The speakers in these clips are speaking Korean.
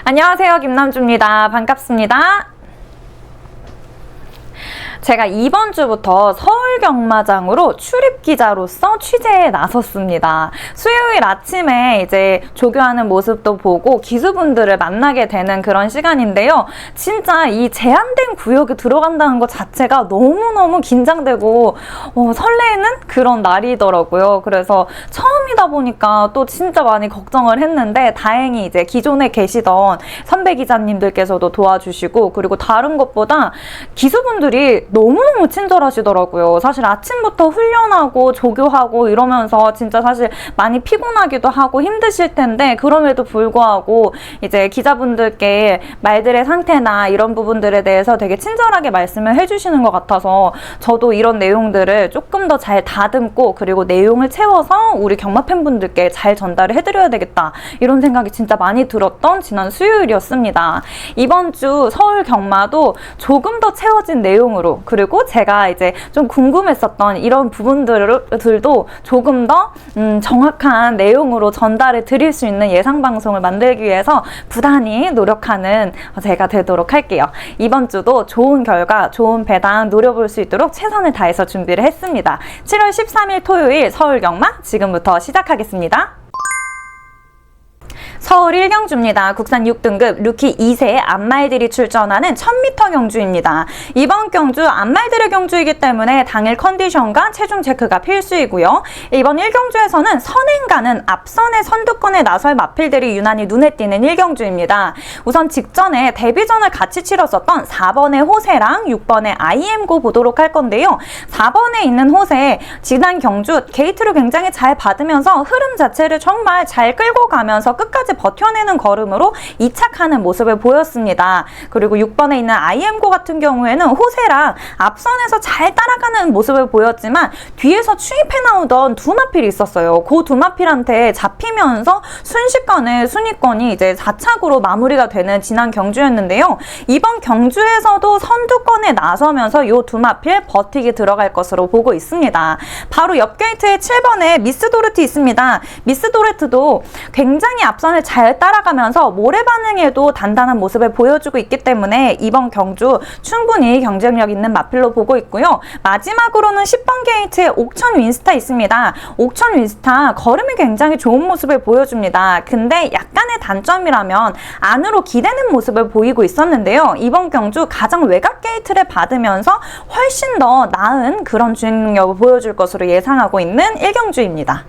안녕하세요, 김남주입니다. 반갑습니다. 제가 이번 주부터 서울경마장으로 출입기자로서 취재에 나섰습니다. 수요일 아침에 이제 조교하는 모습도 보고 기수분들을 만나게 되는 그런 시간인데요. 진짜 이 제한된 구역에 들어간다는 것 자체가 너무너무 긴장되고 설레는 그런 날이더라고요. 그래서 처음이다 보니까 또 진짜 많이 걱정을 했는데 다행히 이제 기존에 계시던 선배 기자님들께서도 도와주시고, 그리고 다른 것보다 기수분들이 너무너무 친절하시더라고요. 사실 아침부터 훈련하고 조교하고 이러면서 진짜 사실 많이 피곤하기도 하고 힘드실 텐데, 그럼에도 불구하고 이제 기자분들께 말들의 상태나 이런 부분들에 대해서 되게 친절하게 말씀을 해주시는 것 같아서 저도 이런 내용들을 조금 더 잘 다듬고, 그리고 내용을 채워서 우리 경마 팬분들께 잘 전달을 해드려야 되겠다, 이런 생각이 진짜 많이 들었던 지난 수요일이었습니다. 이번 주 서울 경마도 조금 더 채워진 내용으로, 그리고 제가 이제 좀 궁금했었던 이런 부분들도 조금 더 정확한 내용으로 전달해 드릴 수 있는 예상 방송을 만들기 위해서 부단히 노력하는 제가 되도록 할게요. 이번 주도 좋은 결과, 좋은 배당 노려볼 수 있도록 최선을 다해서 준비를 했습니다. 7월 13일 토요일 서울 경마 지금부터 시작하겠습니다. 서울 1경주입니다. 국산 6등급 루키 2세 암말들이 출전하는 1000m 경주입니다. 이번 경주 암말들의 경주이기 때문에 당일 컨디션과 체중 체크가 필수이고요. 이번 1경주에서는 선행가는 앞선의 선두권에 나설 마필들이 유난히 눈에 띄는 1경주입니다. 우선 직전에 데뷔전을 같이 치렀었던 4번의 호세랑 6번의 IM고 보도록 할 건데요. 4번에 있는 호세, 지난 경주 게이트를 굉장히 잘 받으면서 흐름 자체를 정말 잘 끌고 가면서 끝까지 버텨내는 걸음으로 이착하는 모습을 보였습니다. 그리고 6번에 있는 IM고 같은 경우에는 호세랑 앞선에서 잘 따라가는 모습을 보였지만 뒤에서 추입해 나오던 두 마필이 있었어요. 그 두 마필한테 잡히면서 순식간에 순위권이 이제 4착으로 마무리가 되는 지난 경주였는데요. 이번 경주에서도 선두권에 나서면서 이 두 마필 버티기 들어갈 것으로 보고 있습니다. 바로 옆 게이트에 7번에 미스 도르트 있습니다. 미스 도르트도 굉장히 앞선을 잘 따라가면서 모래 반응에도 단단한 모습을 보여주고 있기 때문에 이번 경주 충분히 경쟁력 있는 마필로 보고 있고요. 마지막으로는 10번 게이트에 옥천 윈스타 있습니다. 옥천 윈스타 걸음이 굉장히 좋은 모습을 보여줍니다. 근데 약간의 단점이라면 안으로 기대는 모습을 보이고 있었는데요. 이번 경주 가장 외곽 게이트를 받으면서 훨씬 더 나은 그런 주행 능력을 보여줄 것으로 예상하고 있는 1경주입니다.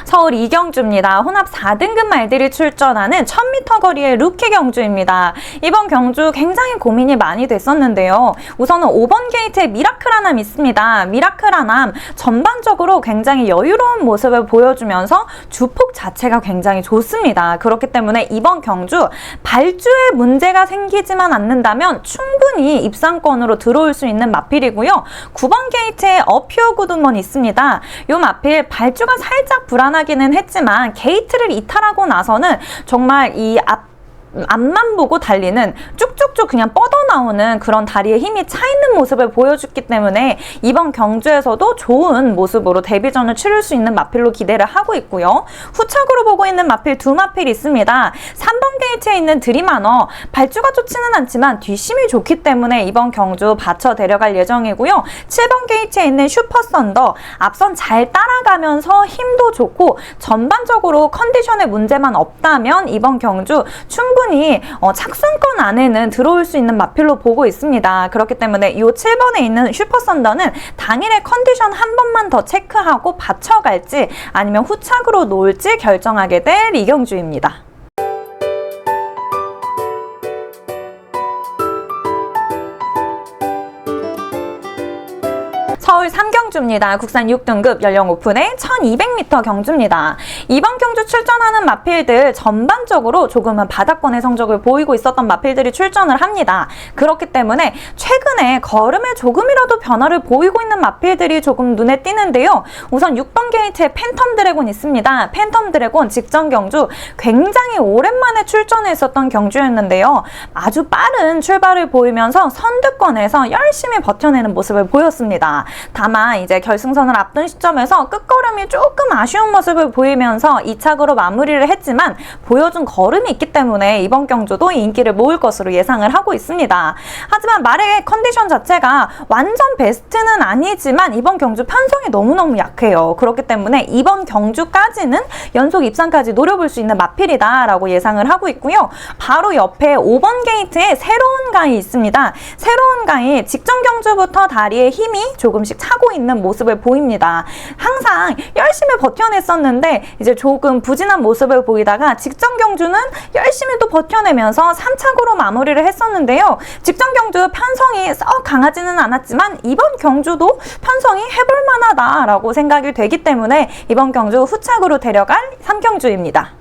서울 2경주입니다. 혼합 4등급 말들이 출전하는 1000m 거리의 루키 경주입니다. 이번 경주 굉장히 고민이 많이 됐었는데요. 우선은 5번 게이트에 미라클아남 있습니다. 미라클아남 전반적으로 굉장히 여유로운 모습을 보여주면서 주폭 자체가 굉장히 좋습니다. 그렇기 때문에 이번 경주 발주에 문제가 생기지만 않는다면 충분히 입상권으로 들어올 수 있는 마필이고요. 9번 게이트에 어퓨어 구드먼 있습니다. 이 마필 발주가 살짝 불안하기는 했지만 게이트를 이탈하고 나서는 정말 이 앞만 보고 달리는 쭉쭉쭉 그냥 뻗어나오는 그런 다리에 힘이 차 있는 모습을 보여줬기 때문에 이번 경주에서도 좋은 모습으로 데뷔전을 치를 수 있는 마필로 기대를 하고 있고요. 후착으로 보고 있는 마필 두 마필이 있습니다. 3번 게이트에 있는 드림하너 발주가 좋지는 않지만 뒷심이 좋기 때문에 이번 경주 받쳐 데려갈 예정이고요. 7번 게이트에 있는 슈퍼 썬더 앞선 잘 따라가면서 힘도 좋고 전반적으로 컨디션에 문제만 없다면 이번 경주 충분히 착순권 안에는 들어올 수 있는 마필로 보고 있습니다. 그렇기 때문에 이 7번에 있는 슈퍼 썬더는 당일의 컨디션 한 번만 더 체크하고 받쳐갈지 아니면 후착으로 놓을지 결정하게 될 이경주입니다. 서울 3경주입니다. 국산 6등급 연령 오픈의 1200m 경주입니다. 이번 경주 출전하는 마필들 전반적으로 조금은 바닥권의 성적을 보이고 있었던 마필들이 출전을 합니다. 그렇기 때문에 최근에 걸음에 조금이라도 변화를 보이고 있는 마필들이 조금 눈에 띄는데요. 우선 6번 게이트에 팬텀 드래곤 있습니다. 팬텀 드래곤 직전 경주 굉장히 오랜만에 출전했었던 경주였는데요. 아주 빠른 출발을 보이면서 선두권에서 열심히 버텨내는 모습을 보였습니다. 다만 이제 결승선을 앞둔 시점에서 끝걸음이 조금 아쉬운 모습을 보이면서 2착으로 마무리를 했지만 보여준 걸음이 있기 때문에 이번 경주도 인기를 모을 것으로 예상을 하고 있습니다. 하지만 말의 컨디션 자체가 완전 베스트는 아니지만 이번 경주 편성이 너무너무 약해요. 그렇기 때문에 이번 경주까지는 연속 입상까지 노려볼 수 있는 마필이다라고 예상을 하고 있고요. 바로 옆에 5번 게이트에 새로운 가이 있습니다. 새로운 가이 직전 경주부터 다리에 힘이 조금씩 차고 있는 모습을 보입니다. 항상 열심히 버텨냈었는데 이제 조금 부진한 모습을 보이다가 직전 경주는 열심히 또 버텨내면서 3착으로 마무리를 했었는데요. 직전 경주 편성이 썩 강하지는 않았지만 이번 경주도 편성이 해볼 만하다라고 생각이 되기 때문에 이번 경주 후착으로 데려갈 3경주입니다.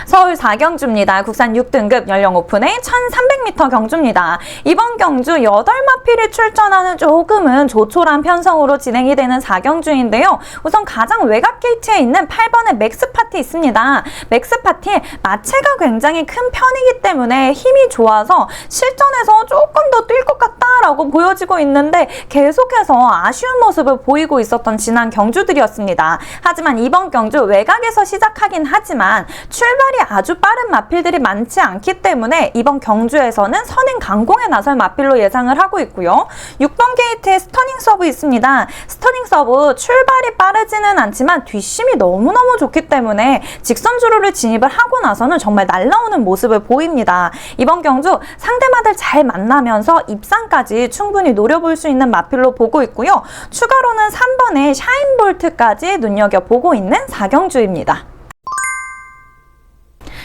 서울 4경주입니다. 국산 6등급 연령 오픈의 1300m 경주입니다. 이번 경주 8마필이 출전하는 조금은 조촐한 편성으로 진행이 되는 4경주인데요. 우선 가장 외곽 게이트에 있는 8번의 맥스파티 있습니다. 맥스파티 마체가 굉장히 큰 편이기 때문에 힘이 좋아서 실전에서 조금 더 뛸 것 같다라고 보여지고 있는데 계속해서 아쉬운 모습을 보이고 있었던 지난 경주들이었습니다. 하지만 이번 경주 외곽에서 시작하긴 하지만 출발이 아주 빠른 마필들이 많지 않기 때문에 이번 경주에서는 선행 강공에 나설 마필로 예상을 하고 있고요. 6번 게이트에 스터닝 서브 있습니다. 스터닝 서브 출발이 빠르지는 않지만 뒷심이 너무너무 좋기 때문에 직선 주로를 진입을 하고 나서는 정말 날라오는 모습을 보입니다. 이번 경주 상대마들 잘 만나면서 입상까지 충분히 노려볼 수 있는 마필로 보고 있고요. 추가로는 3번의 샤인볼트까지 눈여겨보고 있는 4경주입니다.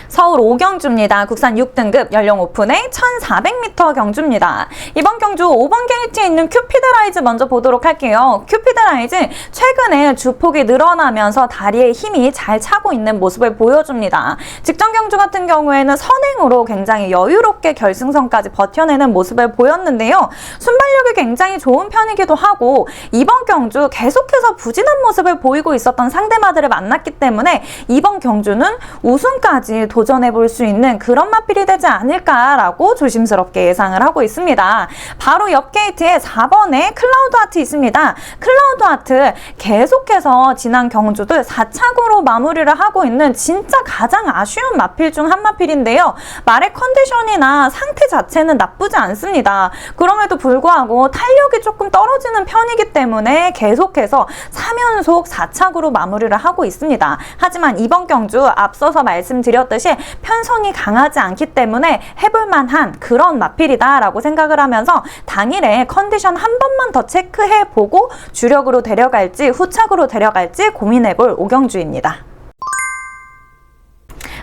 서울 5경주입니다. 국산 6등급 연령 오픈의 1400m 경주입니다. 이번 경주 5번 게이트에 있는 큐피드라이즈 먼저 보도록 할게요. 큐피드라이즈 최근에 주폭이 늘어나면서 다리에 힘이 잘 차고 있는 모습을 보여줍니다. 직전 경주 같은 경우에는 선행으로 굉장히 여유롭게 결승선까지 버텨내는 모습을 보였는데요. 순발력이 굉장히 좋은 편이기도 하고 이번 경주 계속해서 부진한 모습을 보이고 있었던 상대마들을 만났기 때문에 이번 경주는 우승까지 도전해볼 수 있는 그런 마필이 되지 않을까라고 조심스럽게 예상을 하고 있습니다. 바로 옆 게이트에 4번에 클라우드 하트 있습니다. 클라우드 하트 계속해서 지난 경주들 4착으로 마무리를 하고 있는 진짜 가장 아쉬운 마필 중 한 마필인데요. 말의 컨디션이나 상태 자체는 나쁘지 않습니다. 그럼에도 불구하고 탄력이 조금 떨어지는 편이기 때문에 계속해서 3연속 4착으로 마무리를 하고 있습니다. 하지만 이번 경주 앞서서 말씀드렸듯이 편성이 강하지 않기 때문에 해볼만한 그런 마필이다라고 생각을 하면서 당일에 컨디션 한 번만 더 체크해보고 주력으로 데려갈지 후착으로 데려갈지 고민해볼 5경주입니다.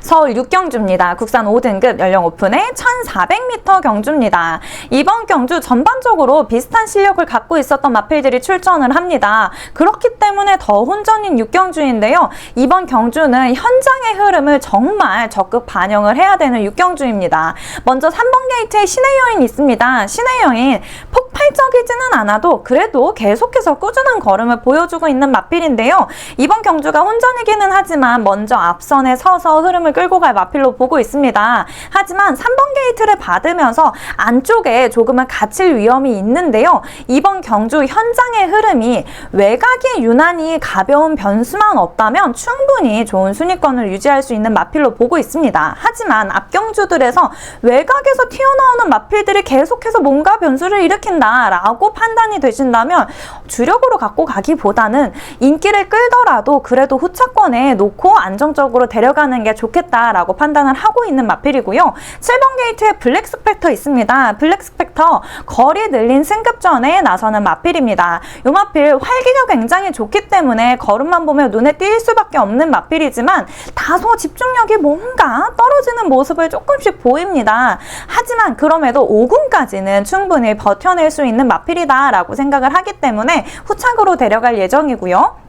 서울 6경주입니다. 국산 5등급 연령 오픈의 1400m 경주입니다. 이번 경주 전반적으로 비슷한 실력을 갖고 있었던 마필들이 출전을 합니다. 그렇기 때문에 더 혼전인 6경주인데요. 이번 경주는 현장의 흐름을 정말 적극 반영을 해야 되는 6경주입니다. 먼저 3번 게이트에 신의 여인 있습니다. 신의 여인 폭발적이지는 않아도 그래도 계속해서 꾸준한 걸음을 보여주고 있는 마필인데요. 이번 경주가 혼전이기는 하지만 먼저 앞선에 서서 흐름을 끌고 갈 마필로 보고 있습니다. 하지만 3번 게이트를 받으면서 안쪽에 조금은 갇힐 위험이 있는데요. 이번 경주 현장의 흐름이 외곽이 유난히 가벼운 변수만 없다면 충분히 좋은 순위권을 유지할 수 있는 마필로 보고 있습니다. 하지만 앞경주들에서 외곽에서 튀어나오는 마필들이 계속해서 뭔가 변수를 일으킨다라고 판단이 되신다면 주력으로 갖고 가기보다는 인기를 끌더라도 그래도 후차권에 놓고 안정적으로 데려가는 게 좋겠다라고 판단을 하고 있는 마필이고요. 7번 게이트에 블랙 스펙터 있습니다. 블랙 스펙터 거리 늘린 승급전에 나서는 마필입니다. 이 마필 활기가 굉장히 좋기 때문에 걸음만 보면 눈에 띌 수밖에 없는 마필이지만 다소 집중력이 뭔가 떨어지는 모습을 조금씩 보입니다. 하지만 그럼에도 5군까지는 충분히 버텨낼 수 있는 마필이다라고 생각을 하기 때문에 후착으로 데려갈 예정이고요.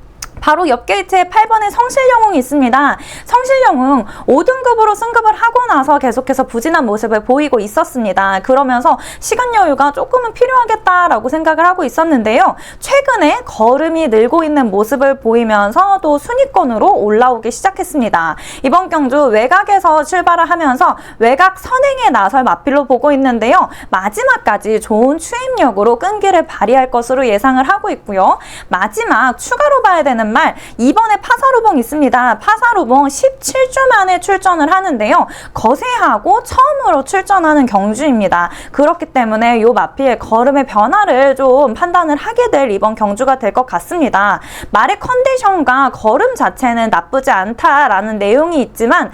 바로 옆 게이트에 8번의 성실영웅이 있습니다. 성실영웅 5등급으로 승급을 하고 나서 계속해서 부진한 모습을 보이고 있었습니다. 그러면서 시간 여유가 조금은 필요하겠다라고 생각을 하고 있었는데요. 최근에 걸음이 늘고 있는 모습을 보이면서 또 순위권으로 올라오기 시작했습니다. 이번 경주 외곽에서 출발을 하면서 외곽 선행에 나설 마필로 보고 있는데요. 마지막까지 좋은 추임력으로 끈기를 발휘할 것으로 예상을 하고 있고요. 마지막 추가로 봐야 되는 말, 이번에 파사루봉 있습니다. 파사루봉 17주 만에 출전을 하는데요. 거세하고 처음으로 출전하는 경주입니다. 그렇기 때문에 이 마필 걸음의 변화를 좀 판단을 하게 될 이번 경주가 될 것 같습니다. 말의 컨디션과 걸음 자체는 나쁘지 않다라는 내용이 있지만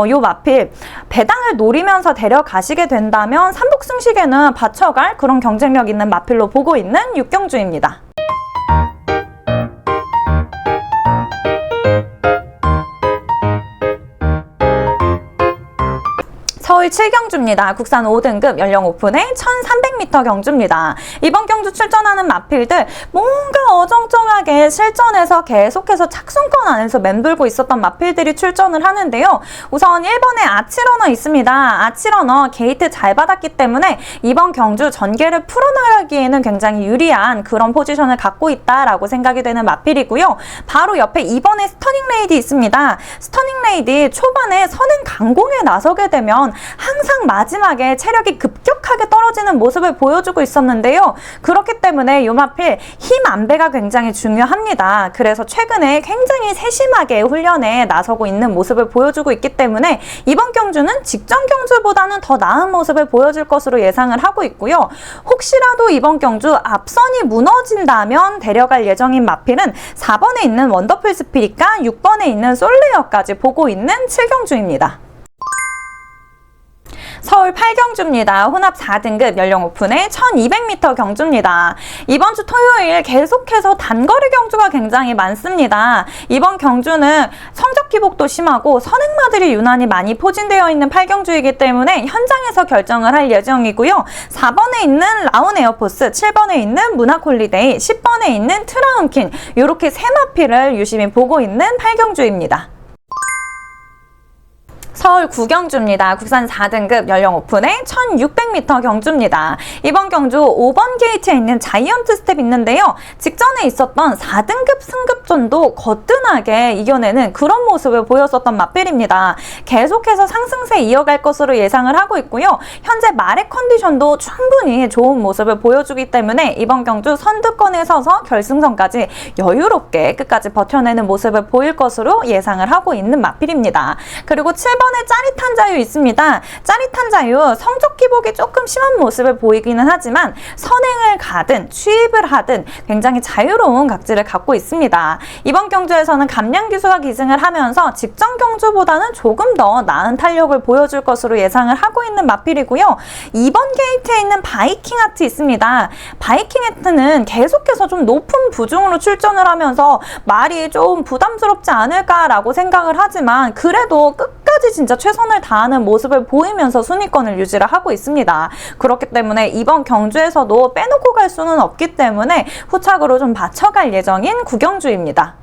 이 마필 배당을 노리면서 데려가시게 된다면 삼복승식에는 받쳐갈 그런 경쟁력 있는 마필로 보고 있는 육경주입니다. 서울 7경주입니다. 국산 5등급 연령 오픈의 1300m 경주입니다. 이번 경주 출전하는 마필들 뭔가 어정쩡하게 실전에서 계속해서 착순권 안에서 맴돌고 있었던 마필들이 출전을 하는데요. 우선 1번에 아치러너 있습니다. 아치러너 게이트 잘 받았기 때문에 이번 경주 전개를 풀어나가기에는 굉장히 유리한 그런 포지션을 갖고 있다라고 생각이 되는 마필이고요. 바로 옆에 2번에 스터닝 레이디 있습니다. 스터닝 레이디 초반에 선행 강공에 나서게 되면 항상 마지막에 체력이 급격하게 떨어지는 모습을 보여주고 있었는데요. 그렇기 때문에 요 마필 힘 안배가 굉장히 중요합니다. 그래서 최근에 굉장히 세심하게 훈련에 나서고 있는 모습을 보여주고 있기 때문에 이번 경주는 직전 경주보다는 더 나은 모습을 보여줄 것으로 예상을 하고 있고요. 혹시라도 이번 경주 앞선이 무너진다면 데려갈 예정인 마필은 4번에 있는 원더풀 스피릿과 6번에 있는 솔레어까지 보고 있는 7경주입니다. 서울 8경주입니다. 혼합 4등급 연령 오픈의 1200m 경주입니다. 이번 주 토요일 계속해서 단거리 경주가 굉장히 많습니다. 이번 경주는 성적 기복도 심하고 선행마들이 유난히 많이 포진되어 있는 8경주이기 때문에 현장에서 결정을 할 예정이고요. 4번에 있는 라운 에어포스, 7번에 있는 문화콜리데이, 10번에 있는 트라움킨 이렇게 세 마필을 유심히 보고 있는 8경주입니다. 서울 9경주입니다. 국산 4등급 연령 오픈의 1600m 경주입니다. 이번 경주 5번 게이트에 있는 자이언트 스텝 있는데요. 직전에 있었던 4등급 승급전도 거뜬하게 이겨내는 그런 모습을 보였었던 마필입니다. 계속해서 상승세 이어갈 것으로 예상을 하고 있고요. 현재 말의 컨디션도 충분히 좋은 모습을 보여주기 때문에 이번 경주 선두권에 서서 결승선까지 여유롭게 끝까지 버텨내는 모습을 보일 것으로 예상을 하고 있는 마필입니다. 그리고 7번에 짜릿한 자유 있습니다. 짜릿한 자유 성적 기복이 조금 심한 모습을 보이기는 하지만 선행을 가든 취입을 하든 굉장히 자유로운 각질을 갖고 있습니다. 이번 경주에서는 감량 기수가 기승을 하면서 직전 경주보다는 조금 더 나은 탄력을 보여줄 것으로 예상을 하고 있는 마필이고요. 2번 게이트에 있는 바이킹 하트 있습니다. 바이킹 하트는 계속해서 좀 높은 부중으로 출전을 하면서 말이 좀 부담스럽지 않을까라고 생각을 하지만 그래도 끝까지 진짜 최선을 다하는 모습을 보이면서 순위권을 유지를 하고 있습니다. 그렇기 때문에 이번 경주에서도 빼놓고 갈 수는 없기 때문에 후착으로 좀 받쳐갈 예정인 9경주입니다.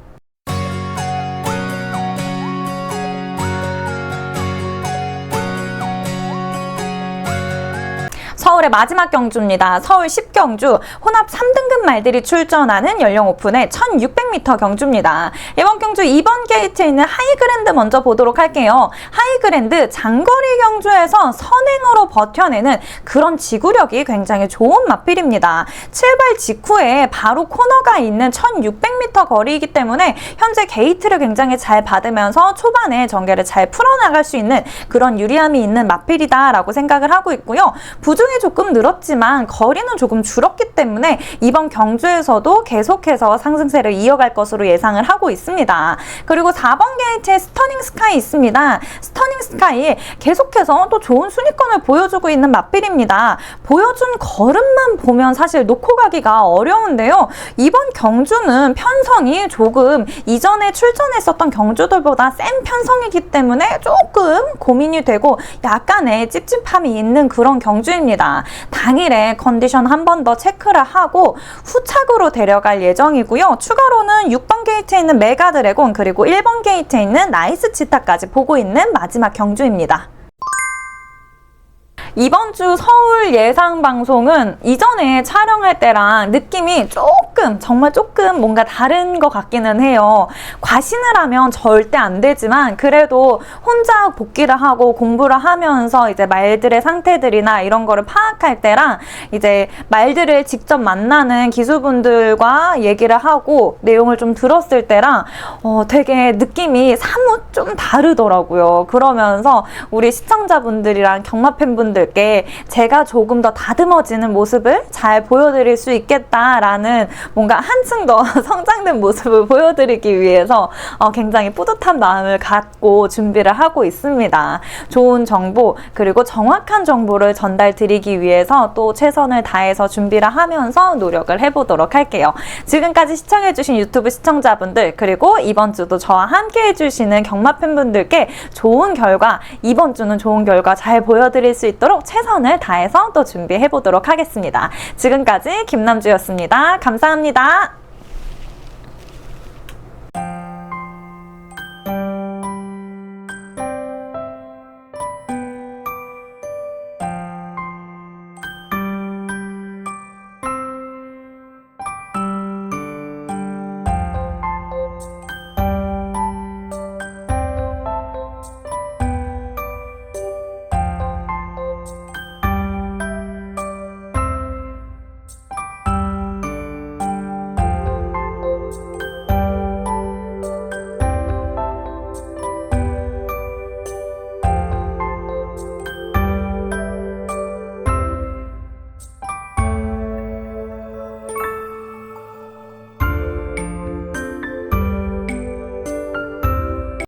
서울의 마지막 경주입니다. 서울 10경주 혼합 3등급 말들이 출전하는 연령 오픈의 1600m 경주입니다. 이번 경주 2번 게이트에 있는 하이그랜드 먼저 보도록 할게요. 하이그랜드 장거리 경주에서 선행으로 버텨내는 그런 지구력이 굉장히 좋은 마필입니다. 7발 직후에 바로 코너가 있는 1600m 거리이기 때문에 현재 게이트를 굉장히 잘 받으면서 초반에 전개를 잘 풀어나갈 수 있는 그런 유리함이 있는 마필이다라고 생각을 하고 있고요. 부중이 조금 늘었지만 거리는 조금 줄었기 때문에 이번 경주에서도 계속해서 상승세를 이어갈 것으로 예상을 하고 있습니다. 그리고 4번 게이트에 스터닝 스카이 있습니다. 스터닝 스카이 계속해서 또 좋은 순위권을 보여주고 있는 마필입니다. 보여준 걸음만 보면 사실 놓고 가기가 어려운데요. 이번 경주는 편성이 조금 이전에 출전했었던 경주들보다 센 편성이기 때문에 조금 고민이 되고 약간의 찝찝함이 있는 그런 경주입니다. 있습니다. 당일에 컨디션 한 번 더 체크를 하고 후착으로 데려갈 예정이고요. 추가로는 6번 게이트에 있는 메가 드래곤 그리고 1번 게이트에 있는 나이스 치타까지 보고 있는 마지막 경주입니다. 이번 주 서울 예상 방송은 이전에 촬영할 때랑 느낌이 정말 조금 뭔가 다른 것 같기는 해요. 과신을 하면 절대 안 되지만 그래도 혼자 복기를 하고 공부를 하면서 이제 말들의 상태들이나 이런 거를 파악할 때랑 이제 말들을 직접 만나는 기수분들과 얘기를 하고 내용을 좀 들었을 때랑 되게 느낌이 사뭇 좀 다르더라고요. 그러면서 우리 시청자분들이랑 경마 팬분들께 제가 조금 더 다듬어지는 모습을 잘 보여드릴 수 있겠다라는 뭔가 한층 더 성장된 모습을 보여드리기 위해서 굉장히 뿌듯한 마음을 갖고 준비를 하고 있습니다. 좋은 정보 그리고 정확한 정보를 전달 드리기 위해서 또 최선을 다해서 준비를 하면서 노력을 해보도록 할게요. 지금까지 시청해주신 유튜브 시청자분들 그리고 이번 주도 저와 함께 해주시는 경마 팬분들께 좋은 결과 이번 주는 좋은 결과 잘 보여드릴 수 있도록 최선을 다해서 또 준비해 보도록 하겠습니다. 지금까지 김남주였습니다. 감사합니다.